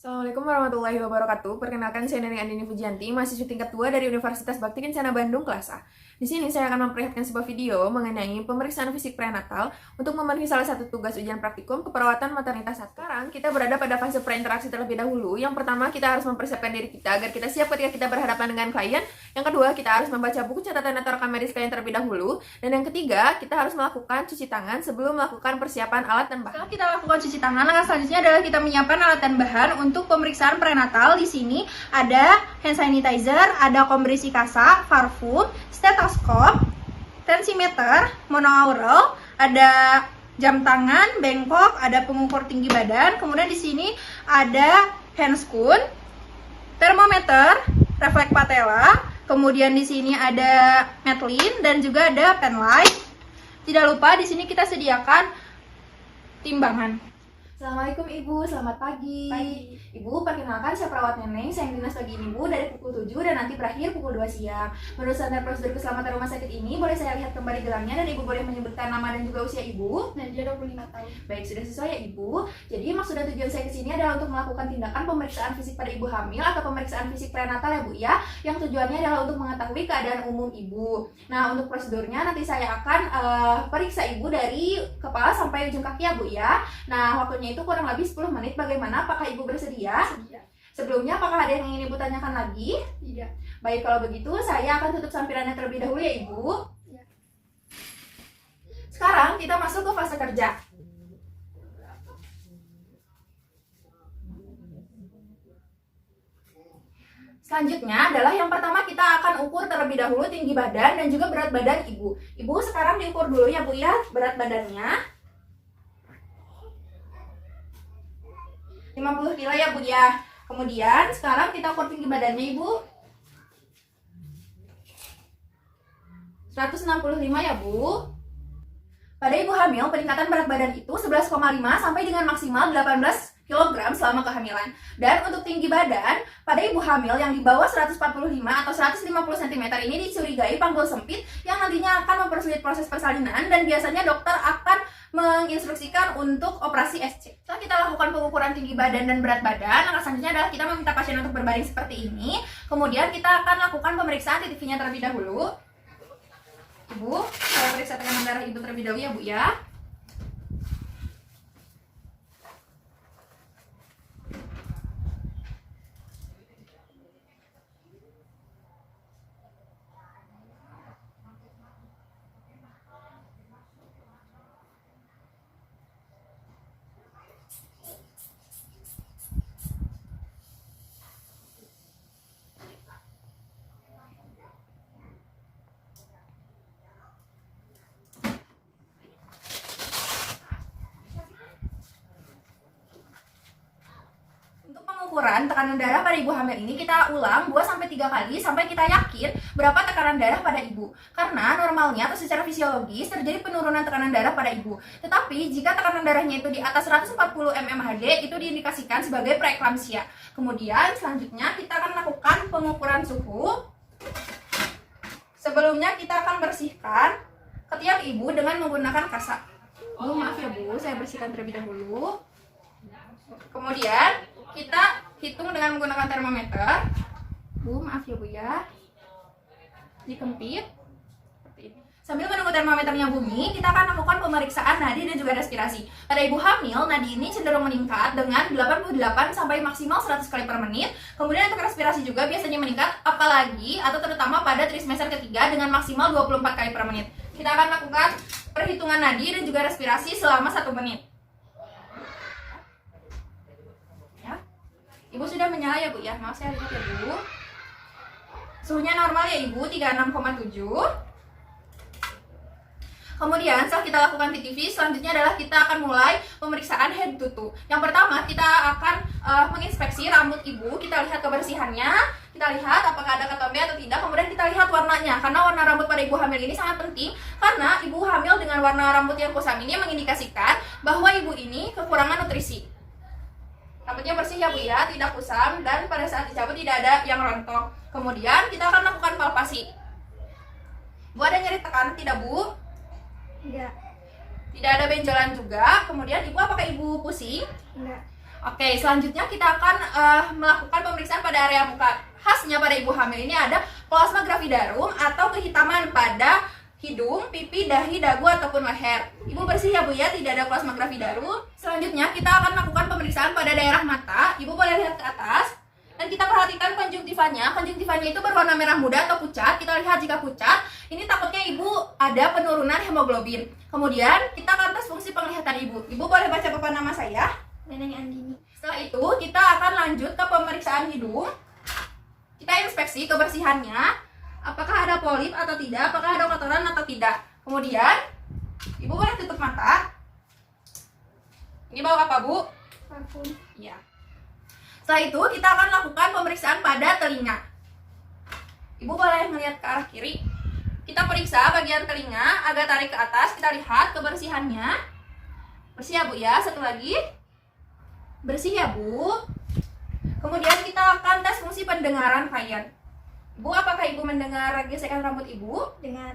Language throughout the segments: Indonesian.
Assalamualaikum warahmatullahi wabarakatuh. Perkenalkan, saya Neni Andini Pujianti, mahasiswa tingkat 2 dari Universitas Bakti Kencana Bandung, kelas A. Di sini saya akan memperlihatkan sebuah video mengenai pemeriksaan fisik prenatal untuk memenuhi salah satu tugas ujian praktikum keperawatan maternitas. Sekarang kita berada pada fase preinteraksi terlebih dahulu. Yang pertama, kita harus mempersiapkan diri kita agar kita siap ketika kita berhadapan dengan klien. Yang kedua, kita harus membaca buku catatan atau rekam medis klien terlebih dahulu. Dan yang ketiga, kita harus melakukan cuci tangan sebelum melakukan persiapan alat dan bahan. Setelah kita lakukan cuci tangan, langkah selanjutnya adalah kita menyiapkan alat dan bahan untuk pemeriksaan prenatal. Di sini ada hand sanitizer, ada kompresi kasa, parfum, stetoskop, tensimeter, monoaural, ada jam tangan, bengkok, ada pengukur tinggi badan. Kemudian di sini ada handscoon, termometer, refleks patella. Kemudian di sini ada Matlin dan juga ada penlight. Tidak lupa di sini kita sediakan timbangan. Assalamualaikum Ibu, selamat pagi. Ibu, perkenalkan saya perawat Neneng, saya yang dinas pagi ini Bu dari pukul 7 dan nanti berakhir pukul 2 siang. Menurut standar prosedur keselamatan rumah sakit ini, boleh saya lihat kembali gelangnya dan Ibu boleh menyebutkan nama dan juga usia Ibu? Nadia 25 tahun. Baik, sudah sesuai ya Ibu. Jadi maksud dan tujuan saya kesini adalah untuk melakukan tindakan pemeriksaan fisik pada Ibu hamil atau pemeriksaan fisik prenatal ya Bu ya, yang tujuannya adalah untuk mengetahui keadaan umum Ibu. Nah, untuk prosedurnya nanti saya akan periksa Ibu dari kepala sampai ujung kaki ya Bu ya. Nah, waktunya itu kurang lebih 10 menit. Bagaimana? Apakah Ibu bersedia? Tidak. Sebelumnya, apakah ada yang ingin Ibu tanyakan lagi? Tidak. Baik, kalau begitu saya akan tutup sampirannya terlebih dahulu ya Ibu. Ya. Sekarang kita masuk ke fase kerja. Selanjutnya adalah yang pertama kita akan ukur terlebih dahulu tinggi badan dan juga berat badan Ibu. Ibu sekarang diukur dulu ya Bu ya, berat badannya. 50 kilo ya Bu ya. Kemudian sekarang kita ukur tinggi badannya Ibu. 165 ya Bu. Pada Ibu hamil, peningkatan berat badan itu 11,5 sampai dengan maksimal 18 kg selama kehamilan. Dan untuk tinggi badan, pada Ibu hamil yang di bawah 145 atau 150 cm ini dicurigai panggul sempit yang nantinya akan mempersulit proses persalinan dan biasanya dokter akan menginstruksikan untuk operasi SC. Setelah kita lakukan pengukuran tinggi badan dan berat badan, langkah selanjutnya adalah kita meminta pasien untuk berbaring seperti ini. Kemudian kita akan lakukan pemeriksaan titiknya terlebih dahulu. Ibu, saya periksa tekanan darah Ibu terlebih dahulu ya Bu ya. Pengukuran tekanan darah pada Ibu hamil ini kita ulang 2-3 kali sampai kita yakin berapa tekanan darah pada Ibu. Karena normalnya atau secara fisiologis terjadi penurunan tekanan darah pada Ibu. Tetapi jika tekanan darahnya itu di atas 140 mmHg itu diindikasikan sebagai preeklamsia. Kemudian selanjutnya kita akan lakukan pengukuran suhu. Sebelumnya kita akan bersihkan ketiak Ibu dengan menggunakan kasa. Bu, maaf ya Bu, saya bersihkan terlebih dahulu. Kemudian kita hitung dengan menggunakan termometer. Bu, maaf ya Bu ya. Dikempit seperti ini. Sambil menunggu termometernya bunyi, kita akan lakukan pemeriksaan nadi dan juga respirasi. Pada Ibu hamil, nadi ini cenderung meningkat dengan 88 sampai maksimal 100 kali per menit. Kemudian untuk respirasi juga biasanya meningkat, apalagi atau terutama pada trimester ketiga dengan maksimal 24 kali per menit. Kita akan lakukan perhitungan nadi dan juga respirasi selama 1 menit. Ibu sudah menyala ya Bu ya, maaf saya lihat ya Bu. Suhunya normal ya Ibu, 36,7. Kemudian setelah kita lakukan PTV, selanjutnya adalah kita akan mulai pemeriksaan head to toe. Yang pertama kita akan menginspeksi rambut Ibu, kita lihat kebersihannya, kita lihat apakah ada ketombe atau tidak. Kemudian kita lihat warnanya, karena warna rambut pada Ibu hamil ini sangat penting. Karena Ibu hamil dengan warna rambut yang kusam ini mengindikasikan bahwa Ibu ini kekurangan nutrisi. Rambutnya bersih ya Bu ya, tidak kusam, dan pada saat dicabut tidak ada yang rontok. Kemudian kita akan lakukan palpasi. Bu, ada nyeri tekan tidak Bu? Tidak. Tidak ada benjolan juga. Kemudian Ibu, apakah Ibu pusing? Tidak. Oke, selanjutnya kita akan melakukan pemeriksaan pada area muka. Khasnya pada ibu hamil ini ada plasma gravidarum atau kehitaman pada hidung, pipi, dahi, dagu, ataupun leher. Ibu bersih ya Bu ya, tidak ada plasma gravidarum. Selanjutnya kita akan melakukan pemeriksaan pada daerah mata. Ibu boleh lihat ke atas. Dan kita perhatikan konjungtivanya. Konjungtivanya itu berwarna merah muda atau pucat. Kita lihat jika pucat, ini takutnya ibu ada penurunan hemoglobin. Kemudian kita akan tes fungsi penglihatan ibu. Ibu boleh baca papan nama saya? Neneng Andini. Setelah itu kita akan lanjut ke pemeriksaan hidung. Kita inspeksi kebersihannya. Apakah ada polip atau tidak? Apakah ada kotoran atau tidak? Kemudian ibu boleh tutup mata. Ini bau apa Bu? Parfum. Iya. Setelah itu kita akan lakukan pemeriksaan pada telinga. Ibu boleh melihat ke arah kiri. Kita periksa bagian telinga, agak tarik ke atas, kita lihat kebersihannya. Bersih ya Bu ya, satu lagi. Bersih ya Bu. Kemudian kita akan tes fungsi pendengaran klien. Bu, apakah ibu mendengar gesekan rambut ibu? Dengar.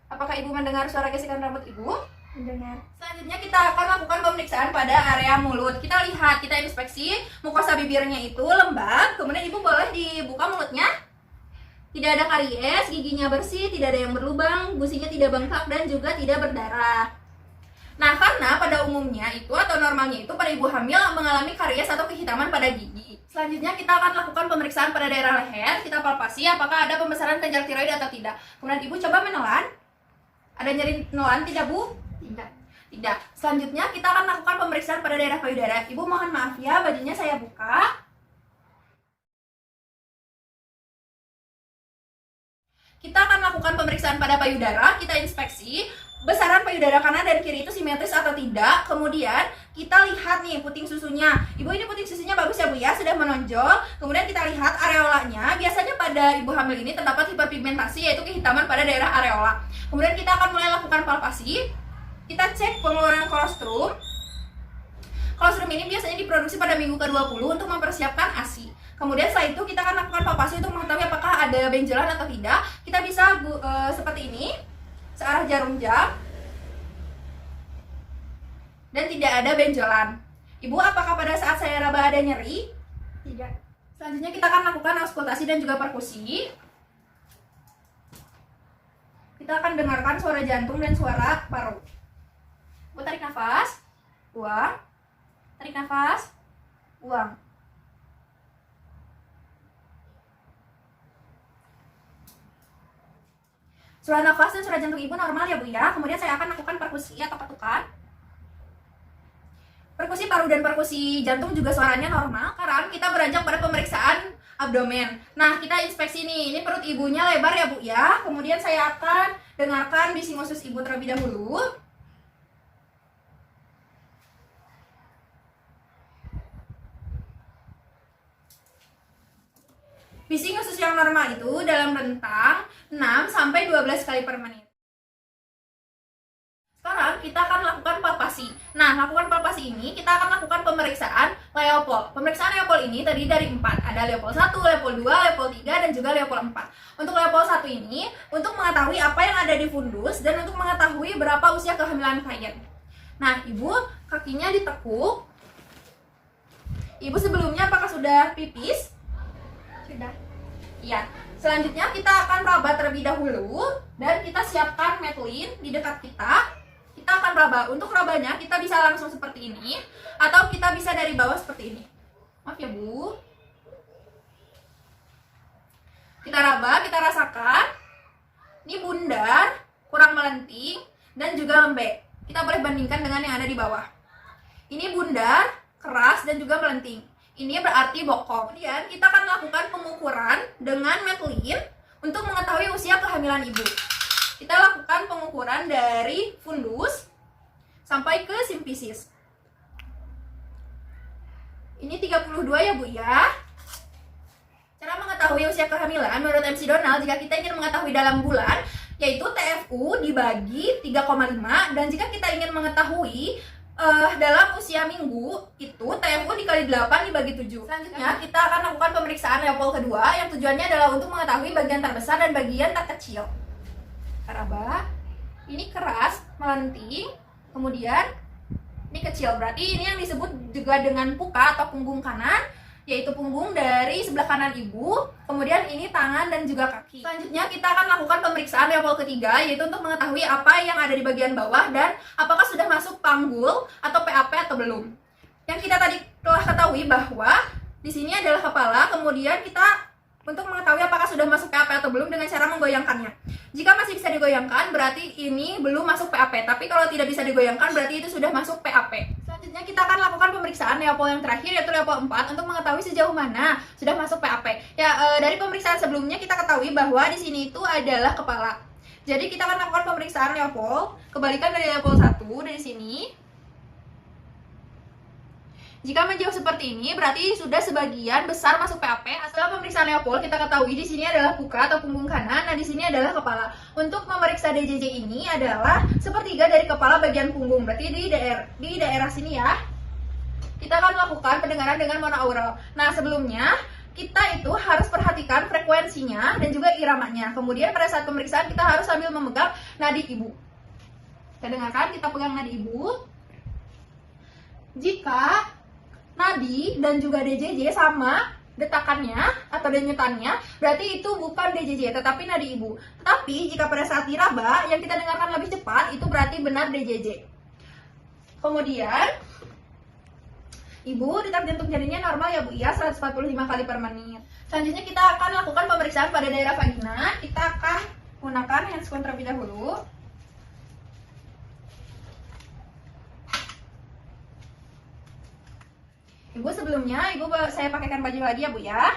Apakah ibu mendengar suara gesekan rambut ibu? Mendengar. Selanjutnya kita akan lakukan pemeriksaan pada area mulut. Kita lihat, kita inspeksi mukosa bibirnya itu lembab. Kemudian ibu boleh dibuka mulutnya. Tidak ada karies, giginya bersih, tidak ada yang berlubang, gusinya tidak bengkak dan juga tidak berdarah. Nah, karena pada umumnya itu atau normalnya itu pada ibu hamil mengalami karies atau kehitaman pada gigi. Selanjutnya kita akan lakukan pemeriksaan pada daerah leher. Kita palpasi apakah ada pembesaran kelenjar tiroid atau tidak. Kemudian ibu coba menelan. Ada nyeri nelan tidak Bu? Tidak. Tidak. Selanjutnya kita akan lakukan pemeriksaan pada daerah payudara. Ibu mohon maaf ya, bajunya saya buka. Kita akan lakukan pemeriksaan pada payudara. Kita inspeksi besaran payudara kanan dan kiri itu simetris atau tidak. Kemudian kita lihat nih puting susunya. Ibu, ini puting susunya bagus ya Bu ya, sudah menonjol. Kemudian kita lihat areolanya. Biasanya pada ibu hamil ini terdapat hiperpigmentasi, yaitu kehitaman pada daerah areola. Kemudian kita akan mulai lakukan palpasi. Kita cek pengeluaran kolostrum. Kolostrum ini biasanya diproduksi pada minggu ke-20 untuk mempersiapkan ASI. Kemudian setelah itu kita akan lakukan palpasi untuk mengetahui apakah ada benjolan atau tidak. Kita bisa seperti ini, searah jarum jam. Dan tidak ada benjolan. Ibu, apakah pada saat saya raba ada nyeri? Tidak. Selanjutnya kita akan lakukan auskultasi dan juga perkusi. Kita akan dengarkan suara jantung dan suara paru. Bu, tarik nafas, buang. Tarik nafas, buang. Suara nafas dan suara jantung ibu normal ya Bu ya. Kemudian saya akan lakukan perkusi atau ketukan. Perkusi paru dan perkusi jantung juga suaranya normal. Sekarang kita beranjak pada pemeriksaan abdomen. Nah, kita inspeksi nih. Ini perut ibunya lebar ya Bu ya. Kemudian saya akan dengarkan bising usus ibu terlebih dahulu. Bising usus yang normal itu dalam rentang 6 sampai 12 kali per menit. Sekarang kita akan lakukan palpasi. Nah, lakukan palpasi ini kita akan lakukan pemeriksaan Leopold. Pemeriksaan Leopold ini tadi dari 4. Ada Leopold 1, Leopold 2, Leopold 3, dan juga Leopold 4. Untuk Leopold 1 ini untuk mengetahui apa yang ada di fundus dan untuk mengetahui berapa usia kehamilan klien. Nah, ibu kakinya ditekuk. Ibu sebelumnya apakah sudah pipis? Sudah. Iya. Selanjutnya kita akan raba terlebih dahulu dan kita siapkan Metlin di dekat kita. Kita akan raba. Untuk rabanya kita bisa langsung seperti ini atau kita bisa dari bawah seperti ini. Maaf ya Bu. Kita raba, kita rasakan. Ini bundar, kurang melenting dan juga lembek. Kita boleh bandingkan dengan yang ada di bawah. Ini bundar, keras dan juga melenting. Ini berarti bokong. Kemudian kita akan lakukan pengukuran dengan Metlin untuk mengetahui usia kehamilan ibu. Kita lakukan pengukuran dari fundus sampai ke simfisis. Ini 32 ya Bu ya. Cara mengetahui usia kehamilan menurut MC Donald jika kita ingin mengetahui dalam bulan, yaitu TFU dibagi 3,5, dan jika kita ingin mengetahui dalam usia minggu itu TFU dikali 8 dibagi 7. Selanjutnya kita akan lakukan pemeriksaan Leopold kedua yang tujuannya adalah untuk mengetahui bagian terbesar dan bagian terkecil. Raba. Ini keras, melenting. Kemudian Ini kecil, berarti ini yang disebut juga dengan puka atau punggung kanan, yaitu punggung dari sebelah kanan ibu, kemudian ini tangan dan juga kaki. Selanjutnya kita akan lakukan pemeriksaan level ketiga, yaitu untuk mengetahui apa yang ada di bagian bawah dan apakah sudah masuk panggul atau PAP atau belum. Yang kita tadi telah ketahui bahwa di sini adalah kepala, kemudian kita untuk mengetahui apakah sudah masuk PAP atau belum dengan cara menggoyangkannya. Jika masih bisa digoyangkan, berarti ini belum masuk PAP. Tapi kalau tidak bisa digoyangkan, berarti itu sudah masuk PAP. Selanjutnya kita akan lakukan pemeriksaan level yang terakhir, yaitu level 4, untuk mengetahui sejauh mana sudah masuk PAP. Dari pemeriksaan sebelumnya kita ketahui bahwa di sini itu adalah kepala. Jadi kita akan lakukan pemeriksaan level, kebalikan dari level 1, dari sini. Jika menjauh seperti ini, berarti sudah sebagian besar masuk PAP. Setelah pemeriksaan level, kita ketahui di sini adalah puka atau punggung kanan, nah di sini adalah kepala. Untuk memeriksa DJJ ini adalah sepertiga dari kepala bagian punggung, berarti di daerah sini ya. Kita akan melakukan pendengaran dengan monoaural. Nah, sebelumnya kita itu harus perhatikan frekuensinya dan juga iramanya. Kemudian pada saat pemeriksaan kita harus sambil memegang nadi ibu. Kita dengarkan, kita pegang nadi ibu. Jika nadi dan juga DJJ sama detakannya atau denyutannya, berarti itu bukan DJJ tetapi nadi ibu. Tetapi jika pada saat diraba yang kita dengarkan lebih cepat, itu berarti benar DJJ. Kemudian ibu detak jantung jarinya normal ya Bu ya, 145 kali per menit. Selanjutnya kita akan lakukan pemeriksaan pada daerah vagina. Kita akan menggunakan handscone terlebih dahulu. Ibu, sebelumnya saya pakaikan baju lagi ya Bu ya.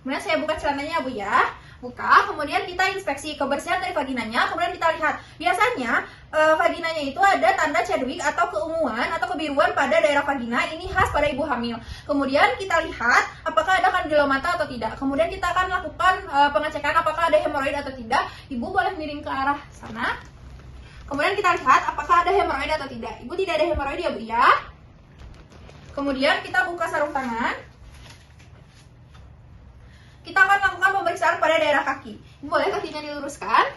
Kemudian saya buka celananya ya Bu ya. Buka, kemudian kita inspeksi kebersihan dari vaginanya. Kemudian kita lihat, biasanya vaginanya itu ada tanda Chadwick atau keunguan atau kebiruan pada daerah vagina. Ini khas pada ibu hamil. Kemudian kita lihat apakah ada kandilomata atau tidak. Kemudian kita akan lakukan pengecekan apakah ada hemoroid atau tidak. Ibu boleh miring ke arah sana. Kemudian kita lihat apakah ada hemoroid atau tidak. Ibu tidak ada hemoroid ya Bu ya. Kemudian kita buka sarung tangan. Kita akan lakukan pemeriksaan pada daerah kaki. Boleh kakinya diluruskan.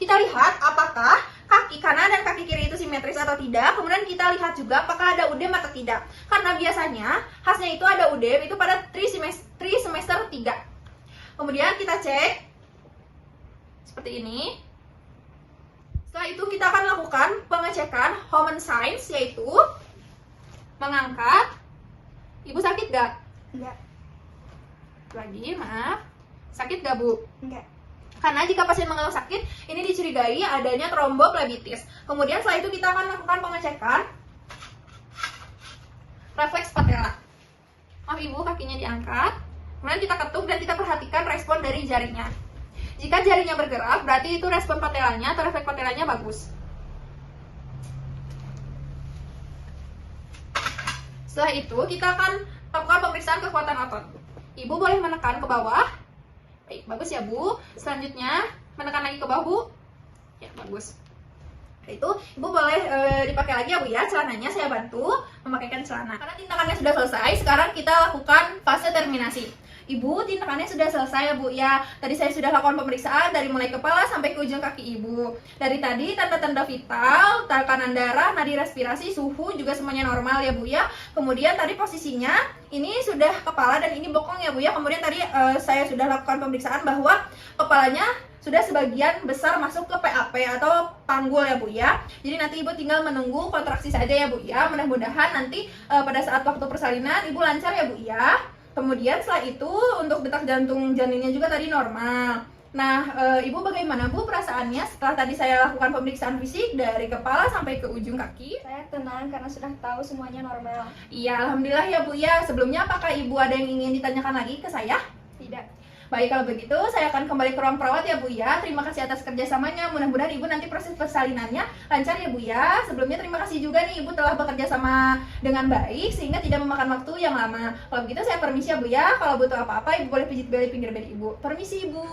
Kita lihat apakah kaki kanan dan kaki kiri itu simetris atau tidak. Kemudian kita lihat juga apakah ada udem atau tidak. Karena biasanya khasnya itu ada udem itu pada trimester 3. Kemudian kita cek seperti ini. Setelah itu kita akan lakukan pengecekan Homan signs, yaitu mengangkat. Ibu sakit gak? Enggak. Lagi, maaf. Sakit gak Bu? Enggak. Karena jika pasien mengeluh sakit, ini dicurigai adanya tromboflebitis. Kemudian setelah itu kita akan lakukan pengecekan refleks patella. Maaf Ibu, kakinya diangkat. Kemudian kita ketuk dan kita perhatikan respon dari jarinya. Jika jarinya bergerak, berarti itu respon patellanya atau refleks patellanya bagus. Setelah itu kita akan lakukan pemeriksaan kekuatan otot. Ibu boleh menekan ke bawah. Baik, bagus ya Bu. Selanjutnya menekan lagi ke bawah Bu. Ya, bagus. Itu Ibu boleh dipakai lagi ya Bu ya, celananya saya bantu memakaikan celana. Karena tindakannya sudah selesai, sekarang kita lakukan fase terminasi. Ibu, tindakannya sudah selesai ya Bu ya. Tadi saya sudah lakukan pemeriksaan dari mulai kepala sampai ke ujung kaki Ibu. Dari tadi tanda-tanda vital, tekanan darah, nadi respirasi, suhu juga semuanya normal ya Bu ya. Kemudian tadi posisinya ini sudah kepala dan ini bokong ya Bu ya. Kemudian tadi saya sudah lakukan pemeriksaan bahwa kepalanya sudah sebagian besar masuk ke PAP atau panggul ya Bu ya. Jadi nanti Ibu tinggal menunggu kontraksi saja ya Bu ya. Mudah-mudahan nanti pada saat waktu persalinan Ibu lancar ya Bu ya. Kemudian setelah itu untuk detak jantung janinnya juga tadi normal. Nah, Ibu bagaimana Bu perasaannya setelah tadi saya lakukan pemeriksaan fisik dari kepala sampai ke ujung kaki? Saya tenang karena sudah tahu semuanya normal. Iya, alhamdulillah ya Bu ya. Sebelumnya apakah Ibu ada yang ingin ditanyakan lagi ke saya? Tidak. Baik, kalau begitu saya akan kembali ke ruang perawat ya Bu ya. Terima kasih atas kerjasamanya. Mudah-mudahan Ibu nanti proses persalinannya lancar ya Bu ya. Sebelumnya terima kasih juga nih Ibu telah bekerja sama dengan baik sehingga tidak memakan waktu yang lama. Kalau begitu saya permisi ya Bu ya. Kalau butuh apa-apa Ibu boleh pijit beli pinggir bed Ibu. Permisi Ibu.